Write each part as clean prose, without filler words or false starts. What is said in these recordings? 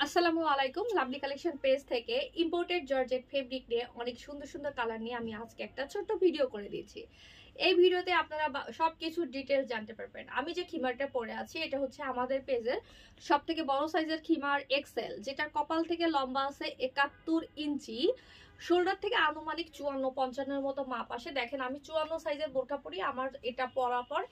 আসসালামু আলাইকুম। Lovely collection page থেকে ইম্পোর্টেড জর্জেট ফেব্রিক নিয়ে অনেক সুন্দর সুন্দর কালার নিয়ে আমি আজকে একটা ছোট্ট ভিডিও করে দিয়েছি। এই ভিডিওতে আপনারা সবকিছু ডিটেলস জানতে পারবেন। আমি যে খিমারটা পরে আছি এটা হচ্ছে আমাদের পেজের সব থেকে বড় সাইজের খিমার এক্সেল, যেটা কপাল থেকে লম্বা আছে ৭১ ইঞ্চি, শোল্ডার থেকে আনুমানিক ৫৪-৫৫ মতো মাপ আসে। দেখেন আমি ৫৪ সাইজের বোরকা পরি, আমার এটা পরার পর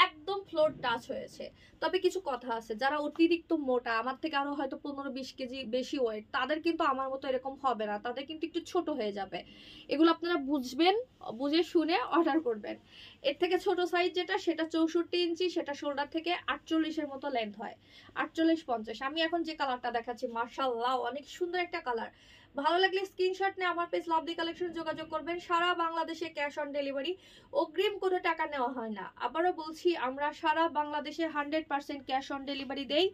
একদম ফ্লোর টাচ হয়েছে। তবে কিছু কথা আছে, যারা অতিরিক্ত মোটা, আমার থেকে আরো হয়তো ১৫-২০ কেজি বেশি ওয়েট, তাদের কিন্তু আমার মতো এরকম হবে না, তাদের কিন্তু একটু ছোট হয়ে যাবে। এগুলো আপনারা বুঝবেন, বুঝে শুনে অর্ডার করবেন। এর থেকে ছোট সাইজ যেটা, সেটা ৬৪ ইঞ্চি, সেটা শোল্ডার থেকে ৪৮-এর মতো লেন্থ হয়, ৪৮-৫০। আমি এখন যে কালারটা দেখাচ্ছি মাশাআল্লাহ অনেক সুন্দর একটা কালার। ভালো লাগলে স্ক্রিনশট নিয়ে আমার পেজ লাভলি কালেকশন যোগাযোগ করবেন। সারা বাংলাদেশে ক্যাশ অন ডেলিভারি, অগ্রিম কোনো টাকা নেওয়া হয় না। আবারও বলছি, আমরা সারা বাংলাদেশে 100% ক্যাশ অন ডেলিভারি দেই,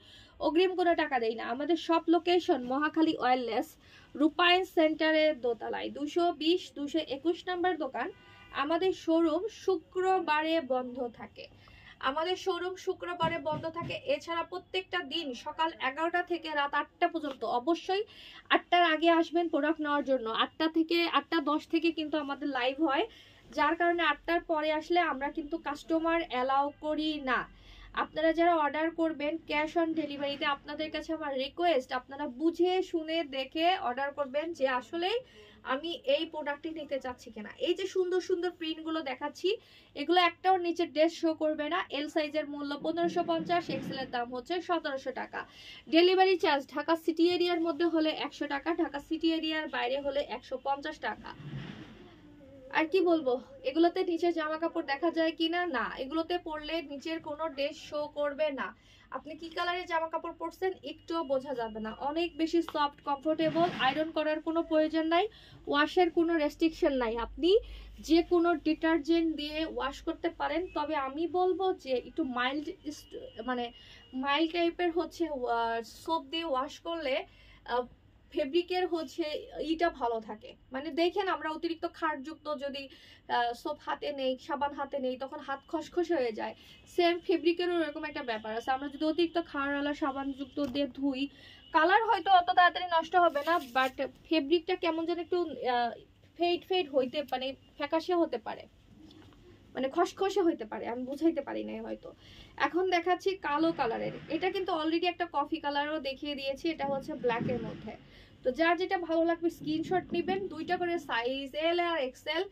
অগ্রিম কোনো টাকা দেই না। আমাদের সব লোকেশন মহাখালী ওয়্যারলেস, রূপায়ণ সেন্টারের দোতলায়, 220-221 নাম্বার দোকান। আমাদের শোরুম শুক্রবারে বন্ধ থাকে। এছাড়া প্রত্যেকটা দিন সকাল 11টা থেকে রাত 8টা পর্যন্ত। অবশ্যই 8টার আগে আসবেন প্রোডাক্ট নেওয়ার জন্য। 8টা 10 থেকে কিন্তু আমাদের লাইভ হয়, যার কারণে 8টার পরে আসলে আমরা কিন্তু কাস্টমার অ্যালাউ করি না। আপনারা যারা অর্ডার করবেন ক্যাশ অন ডেলিভারিতে, আপনাদের কাছে আমার রিকোয়েস্ট, আপনারা বুঝে শুনে দেখে অর্ডার করবেন যে আসলেই আমি এই প্রোডাক্টটি নিতে চাচ্ছি কিনা। এই যে সুন্দর সুন্দর প্রিন্টগুলো দেখাচ্ছি, এগুলো একটাও নিচে ড্রেস শো করবে না। এল সাইজের মূল্য 1550, এক্সেল এর দাম হচ্ছে 1700 টাকা। ডেলিভারি চার্জ ঢাকা সিটি এরিয়ার মধ্যে হলে 100 টাকা, ঢাকা সিটি এরিয়ার বাইরে হলে 150 টাকা। আর কি বলবো, এগুলোতে নিচে জামা কাপড় দেখা যায় কিনা, না, এগুলোতে পরলে নিচের কোনো ড্রেস শো করবে না। আপনি কি কালারের জামা কাপড় পরছেন একটুও বোঝা যাবে না। অনেক বেশি সফট, কমফোর্টেবল, আয়রন করার কোনো প্রয়োজন নাই, ওয়াশের কোনো রেস্ট্রিকশন নাই। আপনি যে কোনো ডিটারজেন্ট দিয়ে ওয়াশ করতে পারেন। তবে আমি বলবো যে একটু মাইল্ড, মানে মাইল্ড টাইপের হচ্ছে সোপ দিয়ে ওয়াশ করলে ফেব্রিকের হচ্ছে ইটা ভালো থাকে। মানে দেখেন, আমরা অতিরিক্ত খারযুক্ত যদি সোপ হাতে নেই, সাবান হাতে নেই, তখন হাত খসখসে হয়ে যায়। সেম ফেব্রিকেরও এরকম একটা ব্যাপার আছে। আমরা যদি অতিরিক্ত খারওয়ালা সাবানযুক্ত দিয়ে ধুই, কালার হয়তো অত তাড়াতাড়ি নষ্ট হবে না, বাট ফেব্রিকটা কেমন যেন একটু ফেড হইতে, মানে ফ্যাকাশে হতে পারে, মানে খসখসে হইতে পারে। আমি বুঝাইতে পারি না হয়তো। এখন দেখাচ্ছি কালো কালারের। এটা কিন্তু অলরেডি একটা কফি কালারও দেখিয়ে দিয়েছি, এটা হচ্ছে ব্ল্যাকের মধ্যে। তো যার যেটা ভালো লাগবে স্ক্রিনশট নেবেন। দুইটা করে সাইজ, এল আর এক্সেল।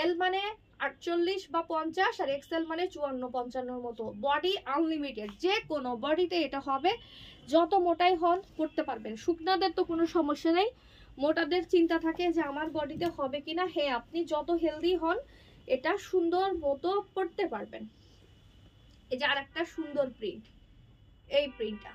এল মানে 48 বা 50, আর এক্সেল মানে 54-55 মতো। বডি আনলিমিটেড, যে কোনো বডিতে এটা হবে। যত মোটাই হন করতে পারবেন। শুকনাদের তো কোনো সমস্যা নেই, মোটাদের চিন্তা থাকে যে আমার বডিতে হবে কিনা। হ্যাঁ, আপনি যত হেলদি হন এটা সুন্দর মতো পড়তে পারবেন। এই যে আর একটা সুন্দর প্রিন্ট, এই প্রিন্টটা